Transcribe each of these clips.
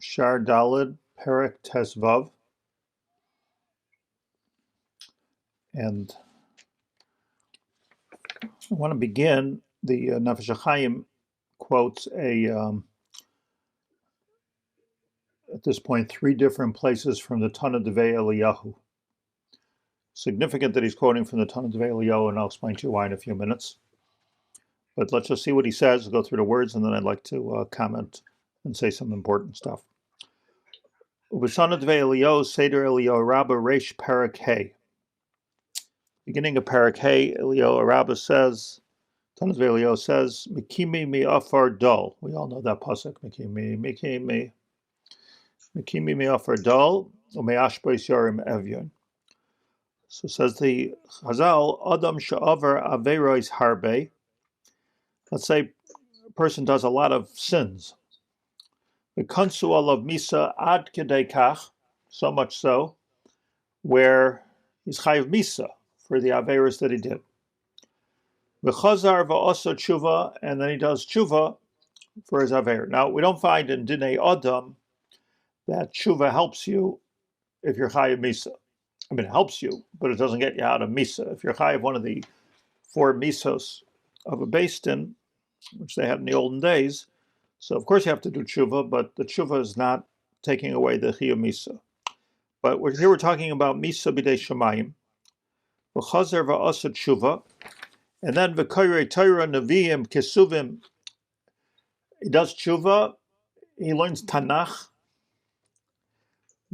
Shaar Daled, Perek Tesvav. And I want to begin, the Nefesh Hachaim quotes at this point, 3 different places from the Tanna Devei Eliyahu. Significant that he's quoting from the Tanna Devei Eliyahu, and I'll explain to you why in a few minutes. But let's just see what he says, we'll go through the words, and then I'd like to comment and say some important stuff. Ub'Tanna Devei Eliyahu, Seder Eliyahu Rabbah, Reish Perek Hey. Beginning of Perek Hey, Eliyahu Rabbah says, Tanna Devei Eliyahu says, Mekimi mi afar dol. We all know that pasuk. Mekimi mi afar dol, u'me'ashbos yarim evyon. So says the Chazal, Adam she'avar averos harbe. Let's say a person does a lot of sins. V'kansu alav misa ad kedei kach, so much so, where he's chayav misa for the averos that he did. V'chazar v'osa tshuva, and then he does tshuva for his aver. Now, we don't find in Dinei Adam that tshuva helps you if you're chayav misa. I mean, it helps you, but it doesn't get you out of misa. If you're chayav one of the 4 misos of a beis din, which they had in the olden days, so of course you have to do tshuva, but the tshuva is not taking away the chiyuv misa. But here we're talking about misa b'dei shamayim, v'chazer v'asa tshuva, and then v'koyrei Torah neviim kesuvim. He does tshuva, he learns Tanakh,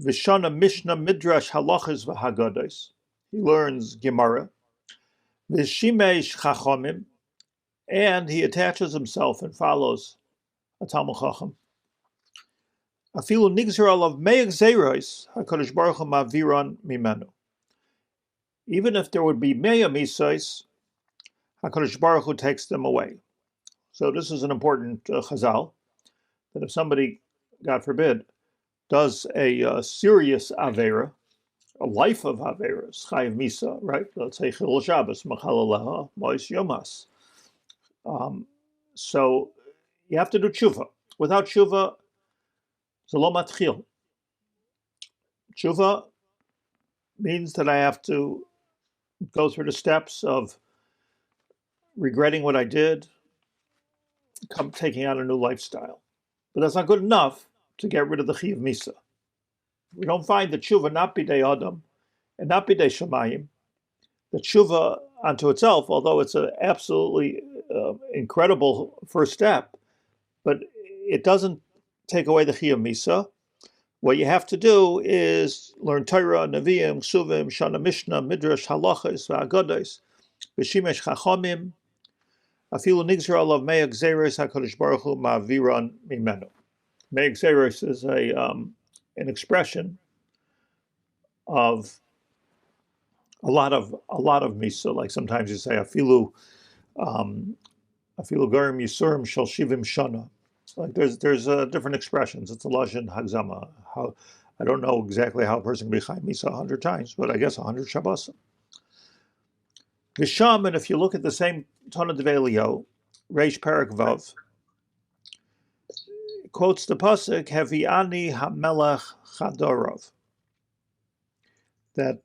Vishana Mishnah Midrash Halachas v'Haggados. He learns Gemara. Vishimesh Chachamim, and he attaches himself and follows a Talmud Chacham. Afilu Nigzer alav me'ek zeiros HaKadosh Baruch Hu ma'viran mimenu. Even if there would be me'ah misos, HaKadosh Baruch Hu takes them away. So this is an important chazal, that if somebody, God forbid, does a serious avera, a life of averas, chayiv misa, right? Let's say chilul Shabbos, machalaleha, mois yomas. So you have to do tshuva. Without tshuva, it's a lo matchil. Tshuva means that I have to go through the steps of regretting what I did, taking on a new lifestyle. But that's not good enough to get rid of the chiyuv misa. We don't find the tshuva not b'dei Adam and not b'dei Shamayim. The tshuva unto itself, although it's an absolutely incredible first step, but it doesn't take away the chiyuv misa. What you have to do is learn Torah, Nevi'im, Ksuvim, Shana Mishnah, Midrash, Halachas, V'Agados, V'Shimesh Chachamim, Afilu Nigzer alav me'ek zeiros HaKadosh Baruch Hu ma'viran mimenu. Me'ek zeiros is an expression of a lot of misa. Like sometimes you say afilu garim yisurim shel shivim shana. Like there's different expressions. It's a lashon hagzama. How I don't know exactly how a person can be chayv misa 100 times, but I guess 100 shabbosim. Visham, and if you look at the same Tanna Devei Eliyahu, Reish Perek Vav, quotes the pasuk Hevi'ani HaMelech Chadorov. That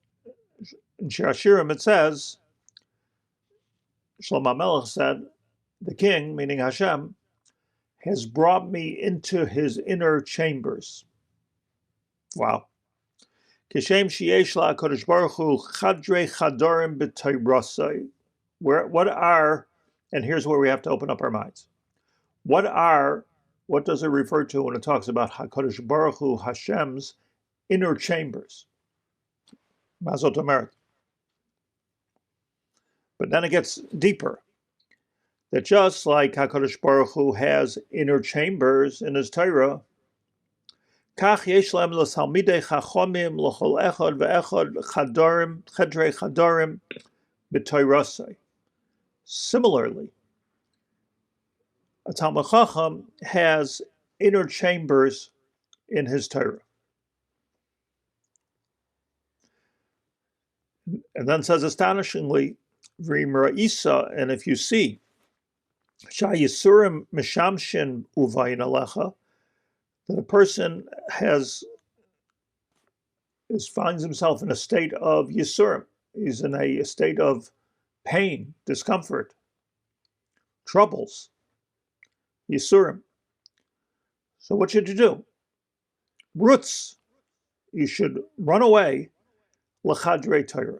in Shiur it says, Shlomo HaMelech said, the king, meaning Hashem, has brought me into his inner chambers. Wow. Kishem sheyesh la'HaKadosh Baruch Hu chadrei chadorim b'toirasai. What are, and here's where we have to open up our minds. What does it refer to when it talks about HaKadosh Baruch Hu, Hashem's inner chambers? Mazot Omeret. But then it gets deeper. That just like HaKadosh Baruch Hu has inner chambers in his Torah, Kach yesh lahem l'talmidei chachomim l'chol echad ve'echad chadrei chadorim b'toirasai. Similarly, a Talmud Chacham has inner chambers in his Torah. And then says astonishingly, V'im ra'isa, and if you see, Sha'yisurim mishamshin uvayin alecha, that a person finds himself in a state of Yisurim. He's in a state of pain, discomfort, troubles, Yisurim. So what should you do? Roots. You should run away, l'chadrei Torah.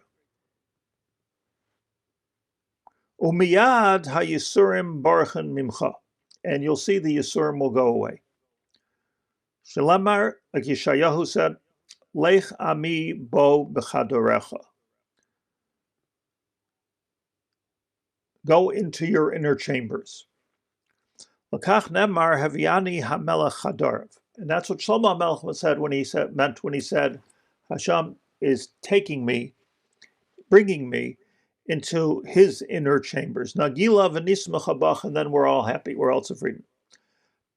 Umiyad ha-Yisurim barchen mimcha. And you'll see the Yisurim will go away. Shalamar, like Yeshayahu said, Lech ami bo b'chadorecha. Go into your inner chambers. L'kach nemar haviani hamelech chadarav. And that's what Shlomo HaMelech said when he said, Hashem is taking me, bringing me into his inner chambers. Nagila v'nismach habach, and then we're all happy, we're all zufrieden.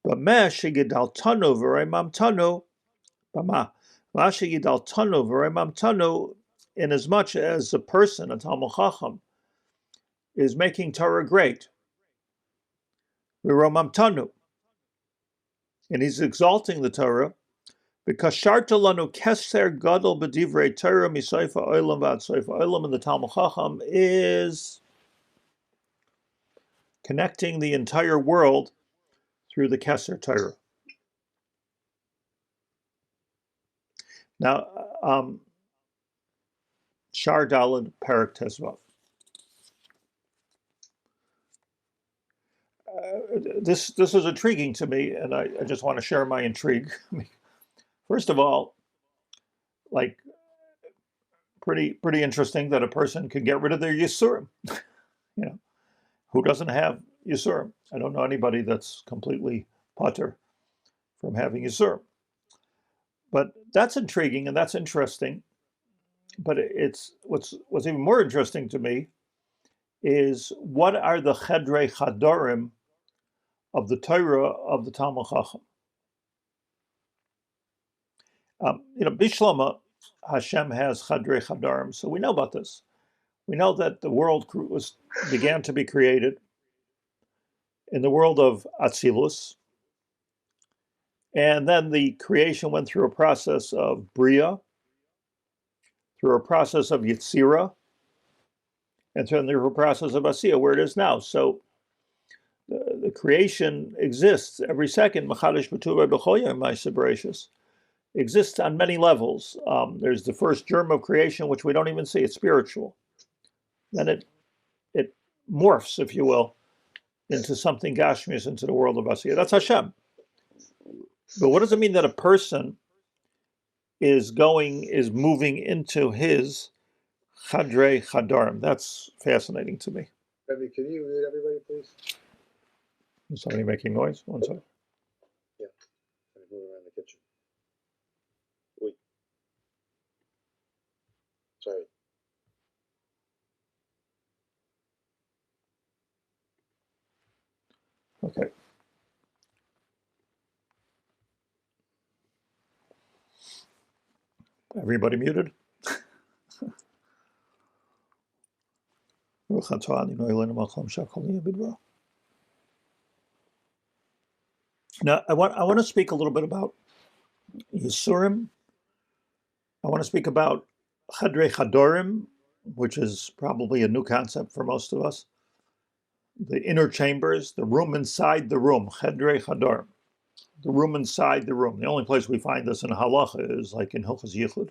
B'meh shegidal tanu v'reimam tanu, b'ma. In as much as a person, a Talmud Chacham, is making Torah great, and he's exalting the Torah, because Sharta lanu keser gadol b'divrei Torah misayfa olam v'ad sayfa olam, and the Talmud Chacham is connecting the entire world through the keser Torah. Now, Shaar Daled Perek Tezvav. This is intriguing to me, and I just want to share my intrigue. First of all, like, pretty interesting that a person could get rid of their Yisurim. Who doesn't have Yisurim? I don't know anybody that's completely patur from having Yisurim. But that's intriguing and that's interesting. But it's what's even more interesting to me is, what are the chedrei chadorim of the Torah of the Talmud Chacham? Bishlama, Hashem has chedrei chadorim, so we know about this. We know that the world began to be created in the world of Atzilus, and then the creation went through a process of Bria, through a process of Yetzira, and through a process of Asiya, where it is now. So the creation exists every second. Machadish b'tuvay b'chol yom ma'aseh bereshis exists on many levels. There's the first germ of creation, which we don't even see. It's spiritual. Then it morphs, if you will, into something gashmius, into the world of Asiya. That's Hashem. But what does it mean that a person is moving into his chadrei chadarim? That's fascinating to me. Rabbi, can you mute everybody, please? Is somebody making noise? One second. Yeah, I'm moving around the kitchen. Wait. Sorry. Okay. Everybody muted? Now, I want to speak a little bit about Yisurim. I want to speak about Chadrei Chadorim, which is probably a new concept for most of us. The inner chambers, the room inside the room, Chadrei Chadorim. The room inside the room. The only place we find this in Halacha is like in Hilchos Yichud.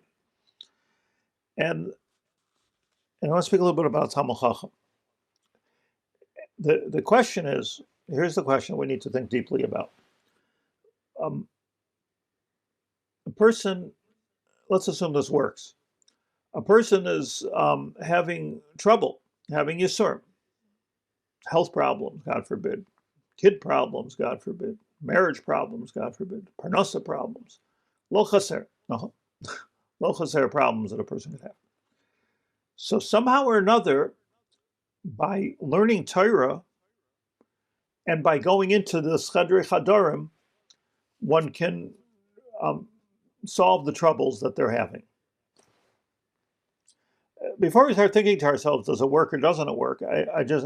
And I want to speak a little bit about Talmud Chacham. The question is, here's the question we need to think deeply about. A person, let's assume this works. A person is having trouble, having Yisurim, health problems, God forbid, kid problems, God forbid, marriage problems, God forbid, parnasa problems, lo chaser problems that a person could have. So somehow or another, by learning Torah and by going into the Chadrei Chadarim, one can solve the troubles that they're having. Before we start thinking to ourselves, does it work or doesn't it work? I just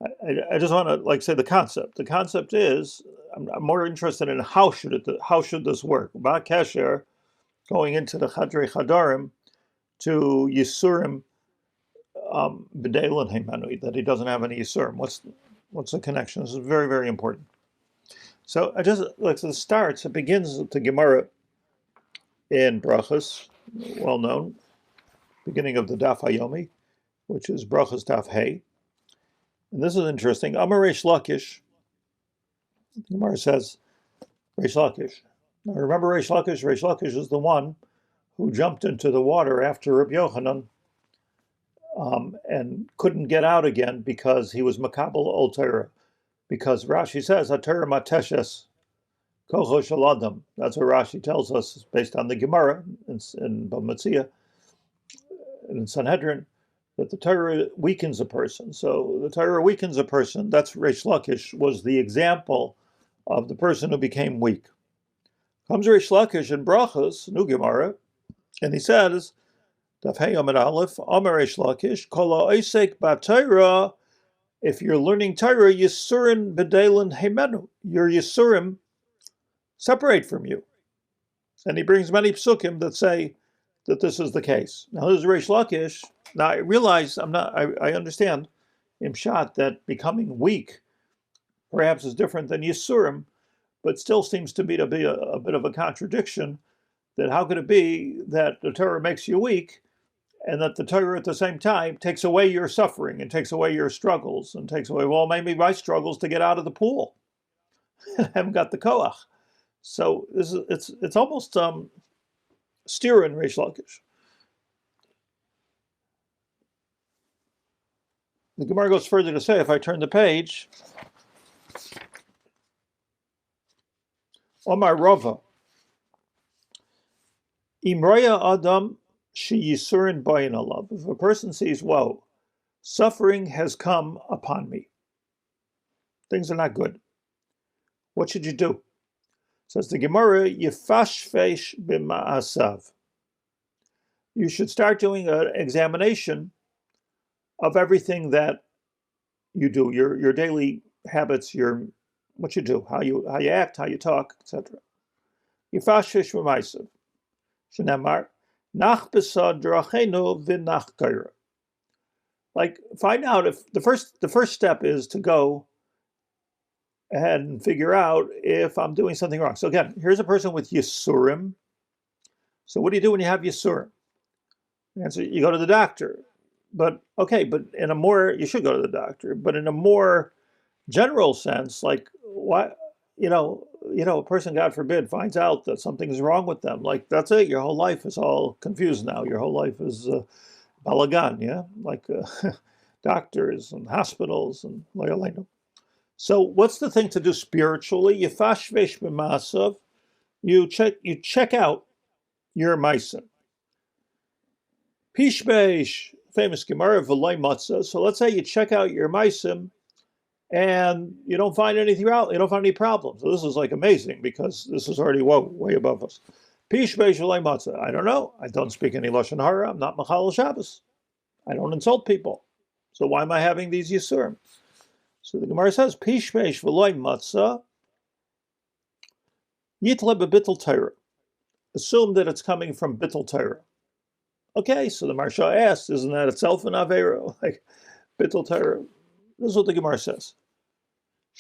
want to say the concept. The concept is, I'm more interested in how should this work? Ma kesher, going into the Chadrei Chadarim to Yisurim B'Deilin Heimanui, that he doesn't have any Yisurim. What's the connection? This is very, very important. So I just like so it begins the Gemara in Brachos, well known, beginning of the Daf Hayomi, which is Brachos Daf Hey. And this is interesting. Amar Reish Lakish, the Gemara says, Reish Lakish. Now remember Reish Lakish? Reish Lakish is the one who jumped into the water after Rabbi Yochanan and couldn't get out again because he was makabel ol Torah. Because Rashi says, HaTorah mateshes kocho shel adam. That's what Rashi tells us, based on the Gemara in Bamatzia and in Sanhedrin, that the Torah weakens a person. So the Torah weakens a person. That's Reish Lakish was the example of the person who became weak. Comes Reish Lakish in Brachos, new Gemara, and he says, Daf Hey Amid Aleph, Amar Reish Lakish, Kol ha'osek b'Torah. If you're learning Torah, Yisurim B'Deilin Heimenu, your Yisurim separate from you. And he brings many psukim that say that this is the case. Now, this is Reish Lakish. Now, I realize I understand in Pshat that becoming weak perhaps is different than Yisurim, but still seems to me to be a bit of a contradiction, that how could it be that the Torah makes you weak and that the Torah at the same time takes away your suffering and takes away your struggles and takes away, well, maybe my struggles to get out of the pool. I haven't got the koach. So it's almost steering Reish Lakish. The Gemara goes further to say, if I turn the page, Omar Rava, Imraya Adam Sheyisurin Bayin Alav. If a person sees, whoa, suffering has come upon me, things are not good, what should you do? Says the Gemara, Yefashfesh b'ma'asav. You should start doing an examination of everything that you do, your daily habits, what you do, how you act, how you talk, etc. Yefashfesh b'ma'asav. Shenemar, nach b'sad drachenu v'nach kaira. Like, find out if the first step is to go ahead and figure out if I'm doing something wrong. So again, here's a person with Yisurim. So what do you do when you have Yisurim? The answer, you go to the doctor. But okay, you should go to the doctor, but in a more general sense, like what, a person, God forbid, finds out that something's wrong with them. Like, that's it, your whole life is all confused now. Your whole life is balagan, yeah? Like doctors and hospitals and loyalino. So what's the thing to do spiritually? Yefashvesh b'masav. You check out your ma'asim. Pishbesh, famous Gemara, v'loi matzah. So let's say you check out your ma'asim and you don't find anything out. You don't find any problems. So this is like amazing because this is already way above us. Pishbesh v'loi matzah. I don't know. I don't speak any lashon hara. I'm not machal Shabbos. I don't insult people. So why am I having these yisurim? So the Gemara says, Pishmesh v'loi matzah, yitle b'bittul Torah. Assume that it's coming from bittul Torah. Okay, so the Maharsha asks, isn't that itself an avera? Like, bittul Torah. This is what the Gemara says.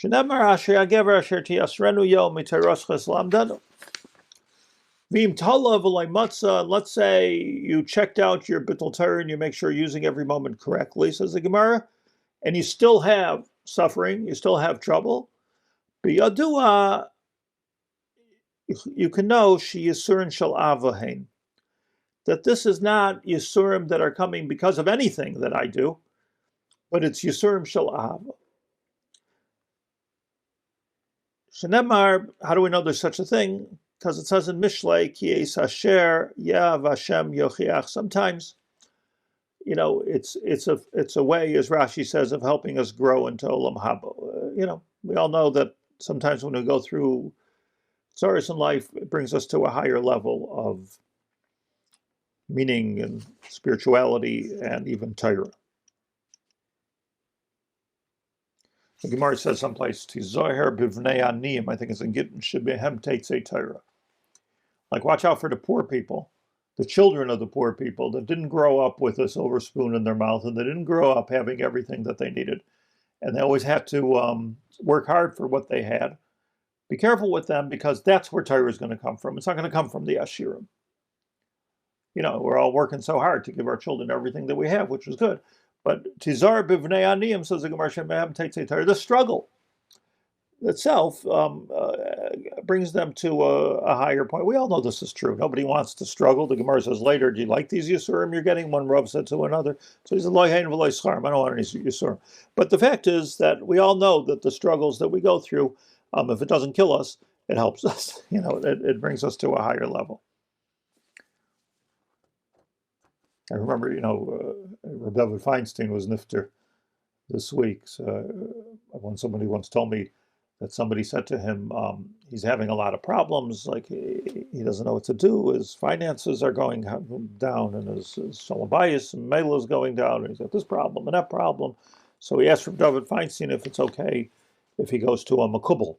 Shenemar asher yagever asher tiyasrenu yom miteros cheslam danu. V'im tala v'loi matzah, let's say you checked out your bittul Torah and you make sure you're using every moment correctly, says the Gemara, and you still have suffering, you still have trouble. B'yadua, you can know she yisurin shel avahein, that this is not yisurim that are coming because of anything that I do, but it's yisurim shel ava. Shenemar, how do we know there's such a thing? Because it says in Mishlei, ki es asher yav Hashem yochiach. Sometimes, it's a way, as Rashi says, of helping us grow into Olam Haba. We all know that sometimes when we go through tzaras in life, it brings us to a higher level of meaning and spirituality and even Torah. The Gemara says someplace, Tizoher bivnei aniyim, I think it's in Gittin Shebehem Teitzei Torah. Like, watch out for the poor people, the children of the poor people that didn't grow up with a silver spoon in their mouth, and they didn't grow up having everything that they needed. And they always had to work hard for what they had. Be careful with them, because that's where Torah is going to come from. It's not going to come from the Ashirim. We're all working so hard to give our children everything that we have, which is good. But Tizar bivnei aniyim, says the Gemara, Shemehem Teitzei Torah, the struggle itself brings them to a higher point. We all know this is true. Nobody wants to struggle. The Gemara says later, do you like these Yisurim you're getting? One Rav said to another. So he said, Lo hein v'lo scharim, I don't want any Yisurim. But the fact is that we all know that the struggles that we go through, if it doesn't kill us, it helps us. It brings us to a higher level. I remember, Rabbi David Feinstein was nifter this week. So when somebody once told me that somebody said to him, he's having a lot of problems, like he doesn't know what to do, his finances are going down, and his shalom bayis and mela is going down, and he's got this problem and that problem. So he asked Rabbi David Feinstein if it's okay if he goes to a makubal.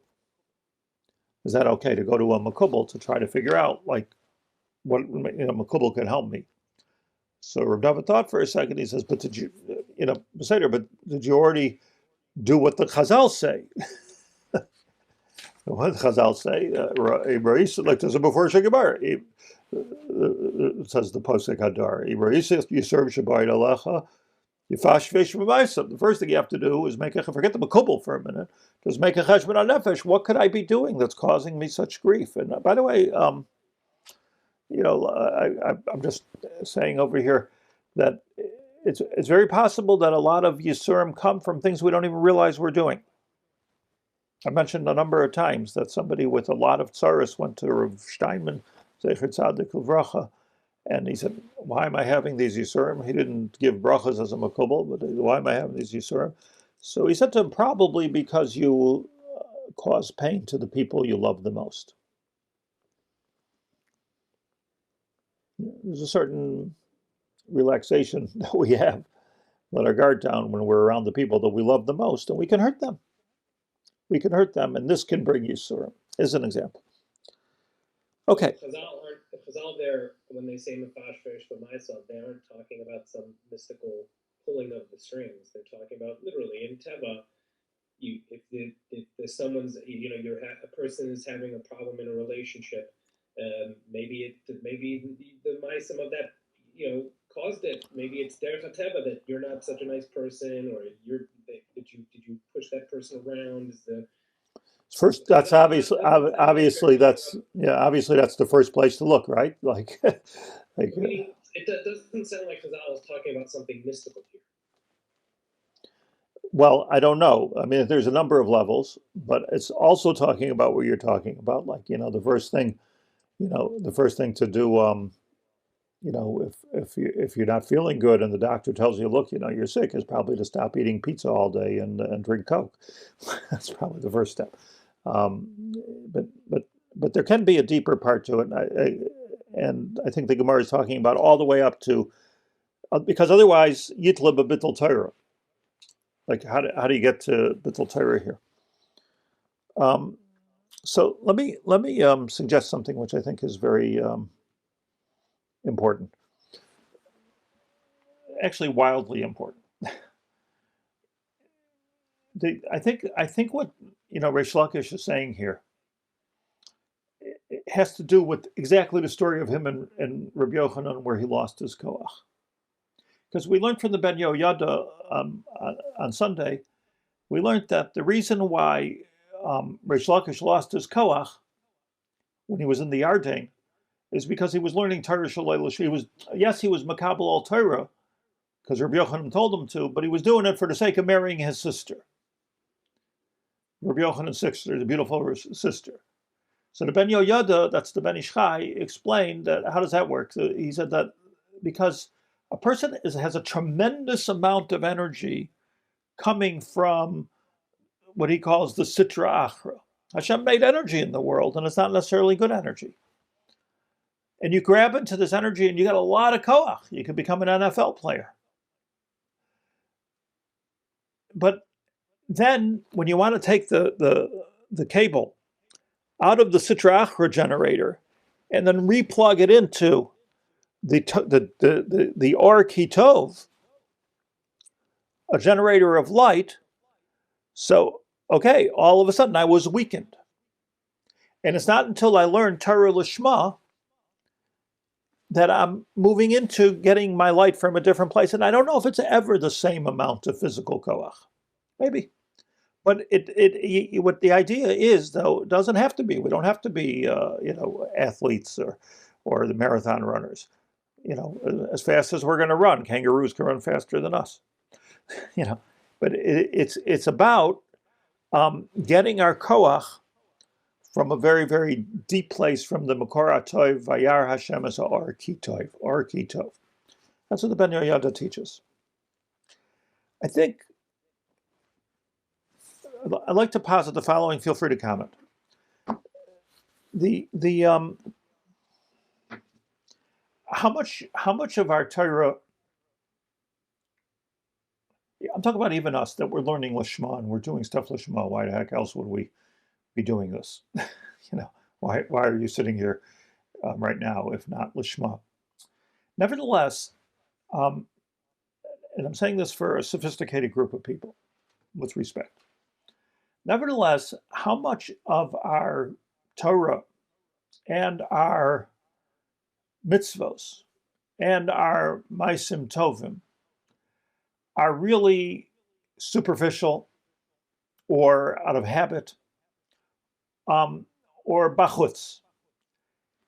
Is that okay to go to a makubal to try to figure out, like, what makubal can help me? So Rabbi David thought for a second. He says, "But did you, but did you already do what the Chazal say?" What did Chazal say? Like this is before Shegabar. It says the Posek Hadar. The first thing you have to do is forget the makubal for a minute. Just make a cheshbon on nefesh. What could I be doing that's causing me such grief? And by the way, I'm just saying over here that it's very possible that a lot of Yisurim come from things we don't even realize we're doing. I mentioned a number of times that somebody with a lot of tsaros went to Rav Steinman, Zecher Tzadik Uvracha, and he said, why am I having these Yisurim? He didn't give brachas as a makubal, but why am I having these Yisurim? So he said to him, probably because you cause pain to the people you love the most. There's a certain relaxation that we have, let our guard down when we're around the people that we love the most, and we can hurt them. And this can bring Yisurim, as an example. Okay. Chazal there, when they say Nefesh Hachaim, they aren't talking about some mystical pulling of the strings. They're talking about literally in Teva. If there's someone's, a person is having a problem in a relationship. Maybe the ma'asam of that, caused it. Maybe it's derech hateva that you're not such a nice person, or did you push that person around? First, that's obviously that's the first place to look, right? Like, it doesn't sound like Chazal is talking about something mystical here. Well, I don't know. I mean, there's a number of levels, but it's also talking about what you're talking about. Like, the first thing to do, if you're not feeling good and the doctor tells you, look, you're sick, is probably to stop eating pizza all day and drink Coke. That's probably the first step. But there can be a deeper part to it, and I think the Gemara is talking about all the way up to, because otherwise yitla b'bittul Torah. Like, how do you get to bittul Torah here? So let me suggest something which I think is very important, actually wildly important. I think what Reish Lakish is saying here, it has to do with exactly the story of him and Rabbi Yochanan, where he lost his koach. Because we learned from the Ben Yehoyada on Sunday, we learned that the reason why Reish Lakish lost his koach when he was in the Yarden is because he was learning Torah Shalei L'Shvi. He was makabel al Torah because Rabbi Yochanan told him to, but he was doing it for the sake of marrying his sister. Rabbi Yochanan's sister, the beautiful sister. So the Ben Yehoyada, that's the Ben Ish Chai, explained that how does that work? So he said that because a person has a tremendous amount of energy coming from what he calls the Sitra Achra. Hashem made energy in the world, and it's not necessarily good energy. And you grab into this energy, and you got a lot of koach. You could become an NFL player. But Then, when you want to take the cable out of the Sitra Achra generator and then replug it into the Or Kitov, a generator of light, so, okay, all of a sudden I was weakened. And it's not until I learned Torah Lishma that I'm moving into getting my light from a different place. And I don't know if it's ever the same amount of physical koach. Maybe. But what the idea is, though, it doesn't have to be. We don't have to be, athletes or the marathon runners. As fast as we're going to run, kangaroos can run faster than us. But it's about getting our koach from a very, very deep place, from the Makor Atov, Vayar Hashem as Or Kitov. That's what the Ben Yehoyada teaches. I think I'd like to posit the following. Feel free to comment. How much of our Torah, I'm talking about even us, that we're learning Lishma and we're doing stuff Lishma. Why the heck else would we be doing this? Why are you sitting here right now if not Lishma? Nevertheless, and I'm saying this for a sophisticated group of people, with respect. Nevertheless, how much of our Torah and our mitzvos and our maisim tovim are really superficial or out of habit, or bachutz?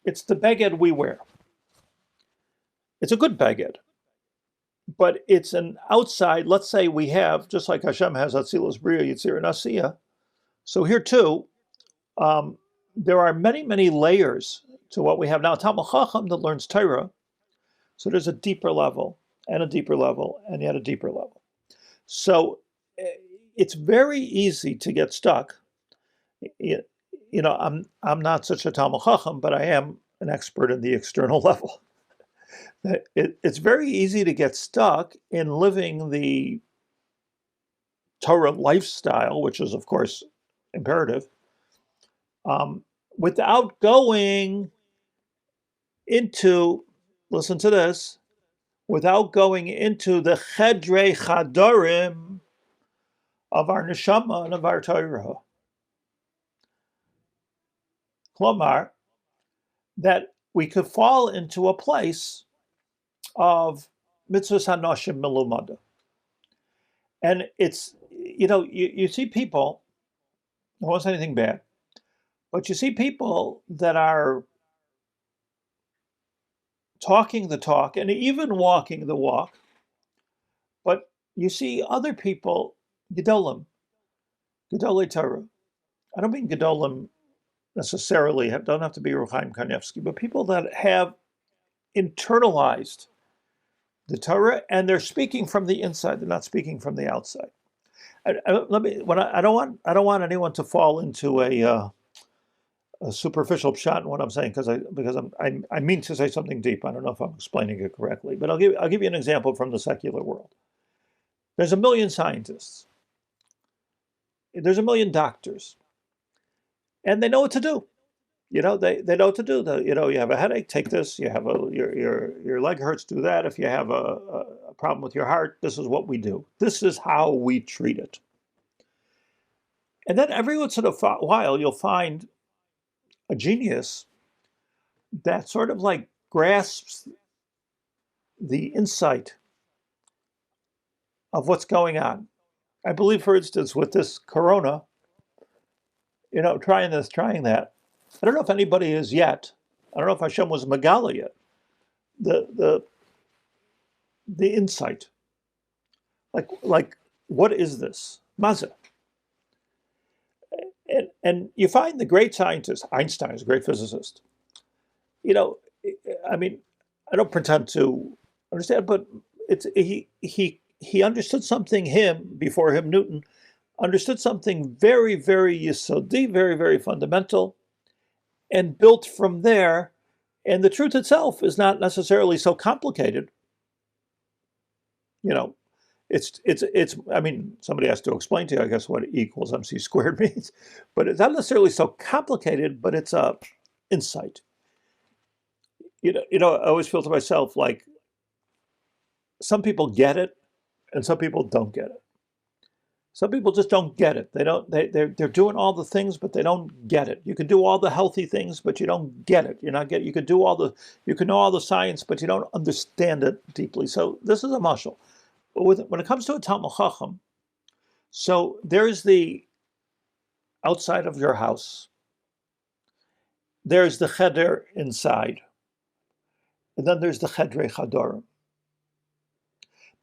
It's the beged we wear. It's a good beged, but it's an outside. Let's say we have, just like Hashem has Atzilus Bria Yitzir and Asiya. So here too, there are many, many layers to what we have now. Talmid Chacham that learns Torah, so there's a deeper level and a deeper level and yet a deeper level. So it's very easy to get stuck. I'm not such a Talmid Chacham, but I am an expert in the external level. It's very easy to get stuck in living the Torah lifestyle, which is, of course, imperative, without going into, listen to this, without going into the chedrei chadorim of our neshama and of our Torah. Klomar, that we could fall into a place of mitzvahs hanoshim melumada. And it's, you see people, I won't say anything bad, but you see people that are talking the talk and even walking the walk, but you see other people, Gedolei Torah. I don't mean Gedolim necessarily, don't have to be Ruchaim Kanevsky, but people that have internalized the Torah and they're speaking from the inside, they're not speaking from the outside. I don't want anyone to fall into a superficial shot in what I'm saying, because I mean to say something deep. I don't know if I'm explaining it correctly, but I'll give you an example from the secular world. There's 1 million scientists. There's 1 million doctors, and they know what to do. They know what to do. You have a headache, take this. You have your leg hurts, do that. If you have a problem with your heart, this is what we do. This is how we treat it. And then every once in a while, you'll find a genius that sort of like grasps the insight of what's going on. I believe, for instance, with this corona, trying this, trying that. I don't know if anybody is yet. I don't know if Hashem was Megala yet. The insight. Like what is this? Maza. And you find the great scientists. Einstein is a great physicist. I mean, I don't pretend to understand, but he understood something. Before him, Newton understood something very, very yesodi, very, very fundamental, and built from there. And the truth itself is not necessarily so complicated. It's. I mean, somebody has to explain to you, I guess, what E equals MC squared means, but it's not necessarily so complicated. But it's a insight. I always feel to myself like some people get it, and some people don't get it. Some people just don't get it. They don't. They're doing all the things, but they don't get it. You can do all the healthy things, but you don't get it. You're not get. You can do all the. You can know all the science, but you don't understand it deeply. So this is a mashal. But when it comes to a Talmud Chacham, so there's the outside of your house. There's the cheder inside, and then there's the chedrei chadorim.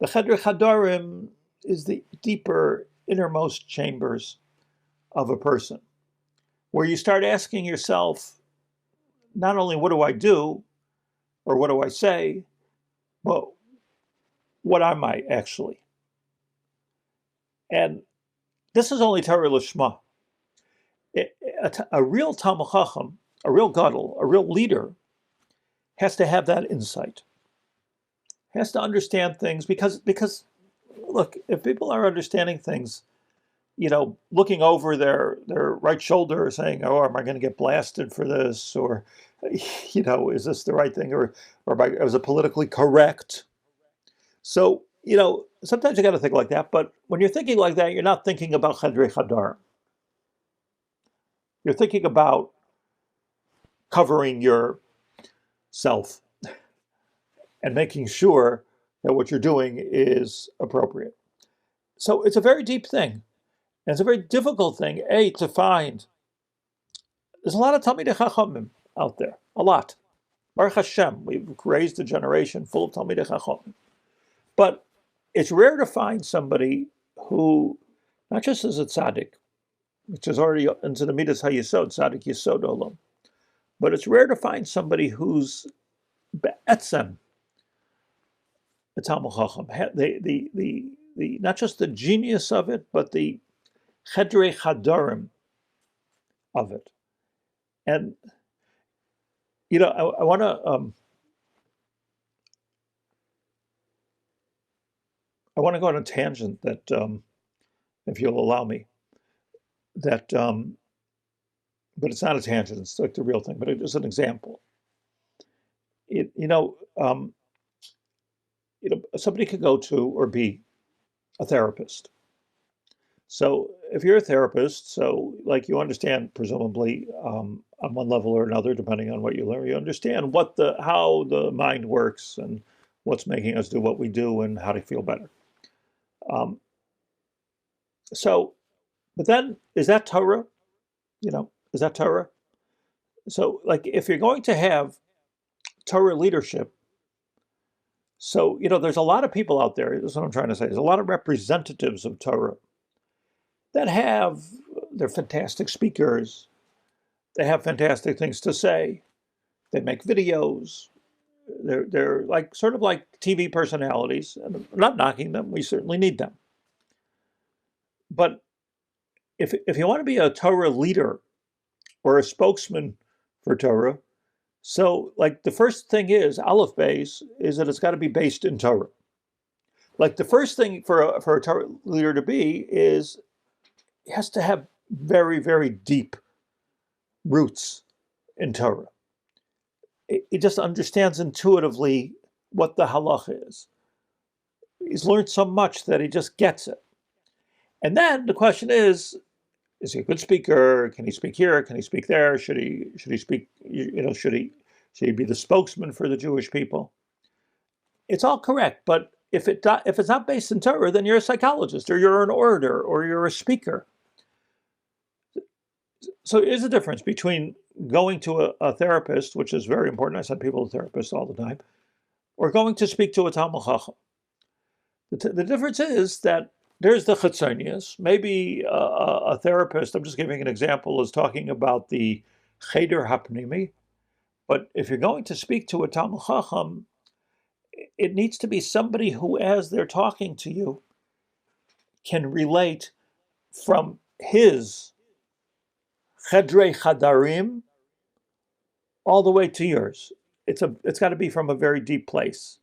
The chedrei chadorim is the deeper, innermost chambers of a person, where you start asking yourself, not only what do I do, or what do I say, but what am I actually? And this is only Torah Lishma. A real Talmud Chacham, a real Gadol, a real leader, has to have that insight, has to understand things, because look, if people are understanding things, looking over their right shoulder, saying, "Oh, am I going to get blasted for this?" Or, is this the right thing? Or is it politically correct? So, sometimes you got to think like that. But when you're thinking like that, you're not thinking about Chedrei Chadar. You're thinking about covering yourself and making sure that what you're doing is appropriate. So it's a very deep thing. And it's a very difficult thing, to find. There's a lot of Talmidei Chachamim out there, a lot. Baruch Hashem, we've raised a generation full of Talmidei Chachamim. But it's rare to find somebody who, not just is a tzaddik, which is already into the Midas HaYesod, tzaddik Yesod Olam, but it's rare to find somebody who's be'etzem, a Talmud Chacham, the not just the genius of it, but the chedrei chadarim of it. And I want to go on a tangent that, if you'll allow me, that but it's not a tangent; it's like the real thing. But it is an example. Somebody could go to or be a therapist. So if you're a therapist, so like you understand, presumably, on one level or another, depending on what you learn, you understand how the mind works and what's making us do what we do and how to feel better. But then, is that Torah? Is that Torah? So, like, if you're going to have Torah leadership, so, there's a lot of people out there, that's what I'm trying to say, there's a lot of representatives of Torah that they're fantastic speakers, they have fantastic things to say, they make videos, they're like sort of like TV personalities, and I'm not knocking them, we certainly need them. But if you want to be a Torah leader or a spokesman for Torah, so like the first thing is, Aleph Beis, is that it's got to be based in Torah. Like the first thing for a Torah leader to be is, it has to have very, very deep roots in Torah. He just understands intuitively what the halacha is. He's learned so much that he just gets it. And then the question is he a good speaker? Can he speak here? Can he speak there? Should he speak? Should he be the spokesman for the Jewish people? It's all correct, but if it's not based in Torah, then you're a psychologist, or you're an orator, or you're a speaker. So there's a difference between going to a therapist, which is very important. I send people to therapists all the time, or going to speak to a Talmud Chacham. The difference is that there's the chitzonius. Maybe a therapist, I'm just giving an example, is talking about the cheder hapnimi. But if you're going to speak to a Talmud Chacham, it needs to be somebody who, as they're talking to you, can relate from his chedrei chadarim all the way to yours. It's got to be from a very deep place.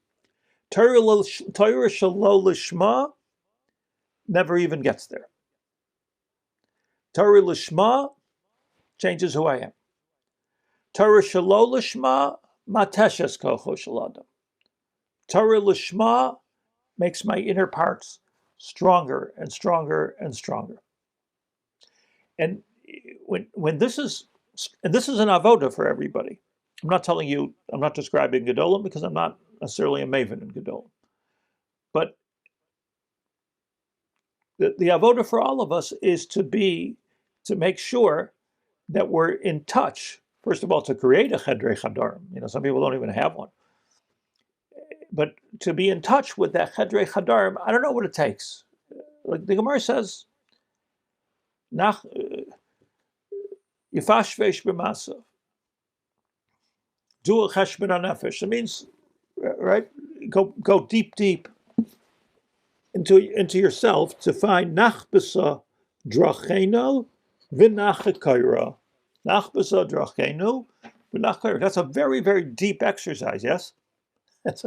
Torah shelo lishma never even gets there. Torah Lishma changes who I am. Torah Shelo Lishma mateshes kocho shel adam. Torah Lishma makes my inner parts stronger and stronger and stronger. And when this is an avoda for everybody. I'm not telling you, I'm not describing Gedolim because I'm not necessarily a maven in Gedolim. But the avoda for all of us is to make sure that we're in touch. First of all, to create a chedrei chadarim. Some people don't even have one. But to be in touch with that chedrei chadarim, I don't know what it takes. Like the Gemara says, nach yifashvesh b'masav. Do a cheshbon nefesh. It means, right? Go deep into yourself to find nachbesa dracheno v'nachakaira. Nachbesa dracheno v'nachakaira. That's a very, very deep exercise. Yes, that's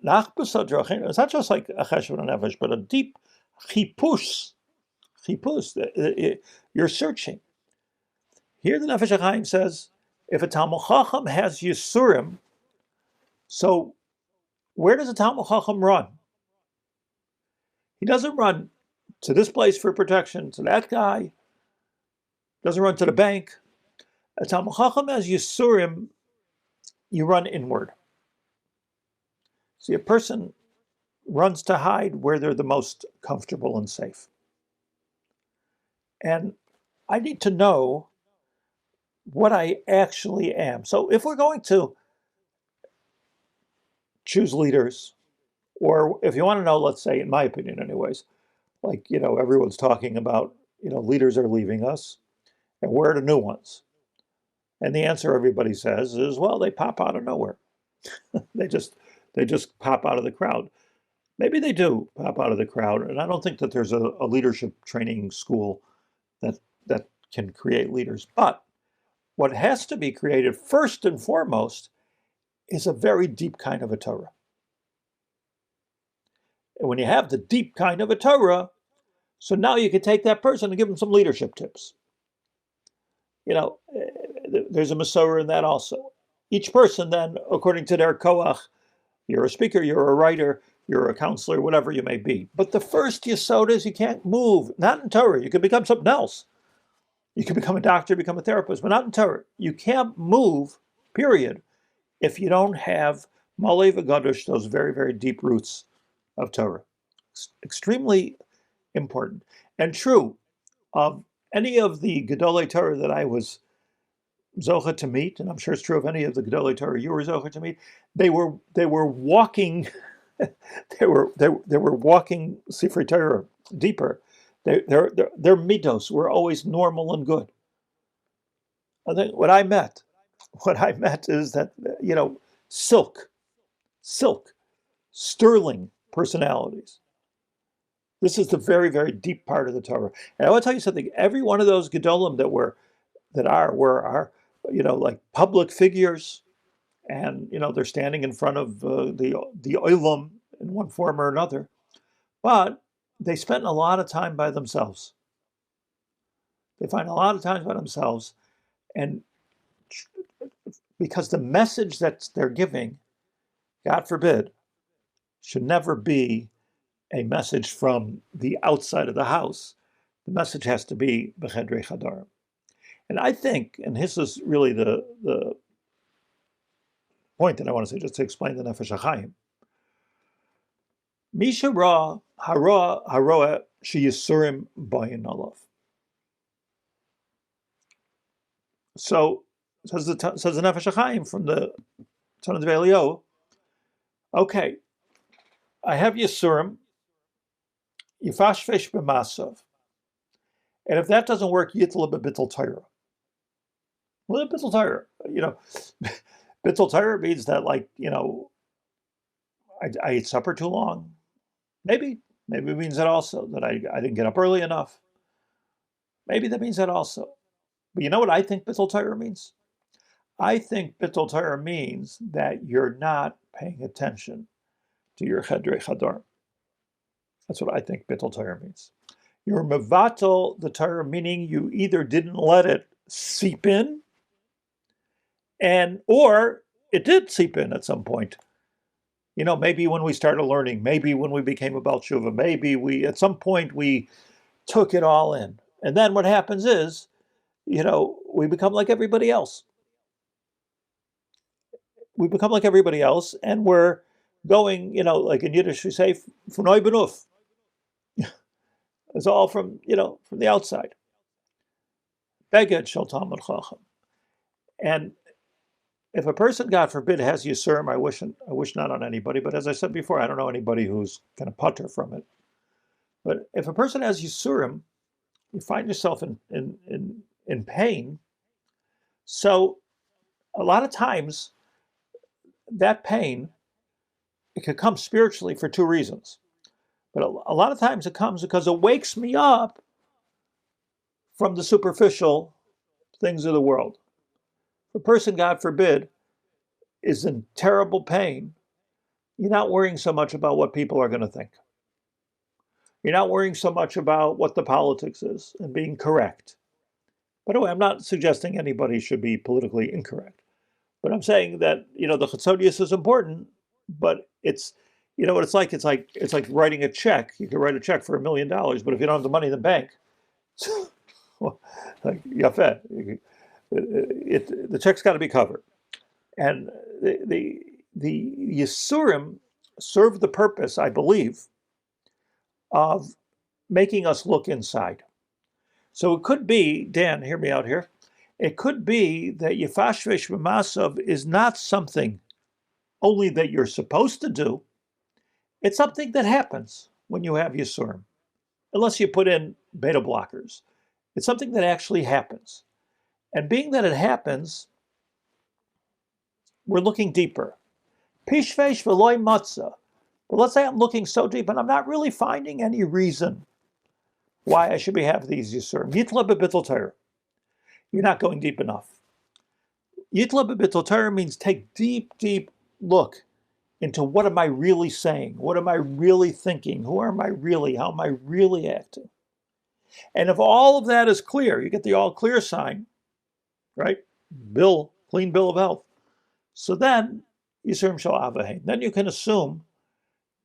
nachbesa dracheno. It's not just like a cheshbon nefesh, but a deep chipush. You're searching. Here, the Nefesh Hachaim says, if a Talmud Chacham has Yisurim, so where does a Talmud Chacham run? He doesn't run to this place for protection, to that guy. Doesn't run to the bank. A Talmud Chacham has Yisurim, you run inward. See, a person runs to hide where they're the most comfortable and safe. And I need to know what I actually am. So if we're going to choose leaders, or if you want to know, let's say, in my opinion anyways, like, everyone's talking about, leaders are leaving us, and where are the new ones? And the answer everybody says is, well, they pop out of nowhere. They just pop out of the crowd. Maybe they do pop out of the crowd, and I don't think that there's a leadership training school that can create leaders. But what has to be created first and foremost is a very deep kind of a Torah. And when you have the deep kind of a Torah, so now you can take that person and give them some leadership tips. There's a Masorah in that also. Each person then, according to their koach, you're a speaker, you're a writer, you're a counselor, whatever you may be. But the first yesod is you can't move. Not in Torah. You can become something else. You can become a doctor, become a therapist, but not in Torah. You can't move, period, if you don't have Malay v'Gadush, those very, very deep roots of Torah. It's extremely important. And true of any of the Gedolei Torah that I was zocha to meet, and I'm sure it's true of any of the Gedolei Torah you were zocha to meet, they were walking they were walking Sifrei Torah deeper. Their midos were always normal and good. I think what I met is that, silk, sterling personalities. This is the very, very deep part of the Torah. And I want to tell you something. Every one of those Gedolim that are like public figures, and they're standing in front of the olam in one form or another, but they spent a lot of time by themselves. They find a lot of time by themselves, and because the message that they're giving, God forbid, should never be a message from the outside of the house. The message has to be b'chedrei chadarim. And I think, and this is really the point that I want to say, just to explain the Nefesh Hachaim. Misha ra haroa sheyisurim bayin alav. So says the Nefesh Hachaim from the Son of Elio. Okay, I have Yisurim, Yifashvesh b'masav, and if that doesn't work, Yitla b'bittul Torah. Well, b'bittul Torah, b'bittul Torah means that, I ate supper too long. Maybe it means that also, that I didn't get up early enough. Maybe that means that also. But you know what I think b'bittul Torah means? I think b'bittul Torah means that you're not paying attention to your chedrei chadarim. That's what I think bittul Torah means. You're mevatel the Torah, meaning you either didn't let it seep in, or it did seep in at some point. Maybe when we started learning, maybe when we became a Baal Tshuva, maybe at some point we took it all in. And then what happens is, we become like everybody else. We become like everybody else, and we're going, like in Yiddish we say, "V'noi benuf." It's all from the outside. Beged shel Talmud Chacham. And if a person, God forbid, has Yisurim, I wish not on anybody, but as I said before, I don't know anybody who's kind of putter from it. But if a person has Yisurim, you find yourself in pain. So a lot of times that pain, it could come spiritually for two reasons. But a lot of times it comes because it wakes me up from the superficial things of the world. If a person, God forbid, is in terrible pain, you're not worrying so much about what people are going to think. You're not worrying so much about what the politics is and being correct. By the way, I'm not suggesting anybody should be politically incorrect, but I'm saying that the Chatzonius is important, but it's what it's like. It's like writing a check. You can write a check for $1 million, but if you don't have the money in the bank, like yafeh, the check's got to be covered. And the Yisurim serve the purpose, I believe, of making us look inside. So it could be, Dan, hear me out here. It could be that Yefashvesh B'masav is not something only that you're supposed to do. It's something that happens when you have Yisurim, unless you put in beta blockers. It's something that actually happens. And being that it happens, we're looking deeper. Pishvesh v'loy matzah. But let's say I'm looking so deep and I'm not really finding any reason why I should be having these Yisurim. Yitla b'bittul Torah. You're not going deep enough. Yitla b'bittul Torah means take deep, deep look into what am I really saying? What am I really thinking? Who am I really? How am I really acting? And if all of that is clear, you get the all clear sign, right? Clean bill of health. So then, Yisurim shel Avahein. Then you can assume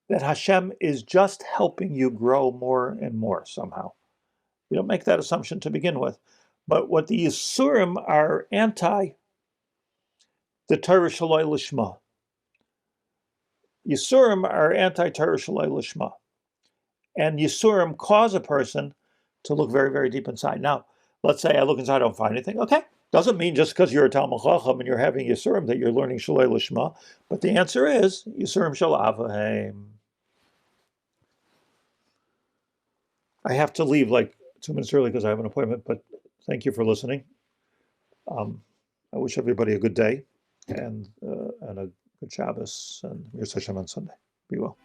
that Hashem is just helping you grow more and more somehow. You don't make that assumption to begin with. But what the Yisurim are anti, the Torah Shaloi Lishma. Yisurim are anti-Torah Shaloi Lishma. And Yisurim cause a person to look very, very deep inside. Now, let's say I look inside, I don't find anything. Okay. Doesn't mean just because you're a Talmud Chacham and you're having Yisurim that you're learning Shaloi Lishma. But the answer is Yisurim Shel Avaheim. I have to leave like 2 minutes early because I have an appointment, but thank you for listening. I wish everybody a good day and a good Shabbos and Yir Hashem on Sunday. Be well.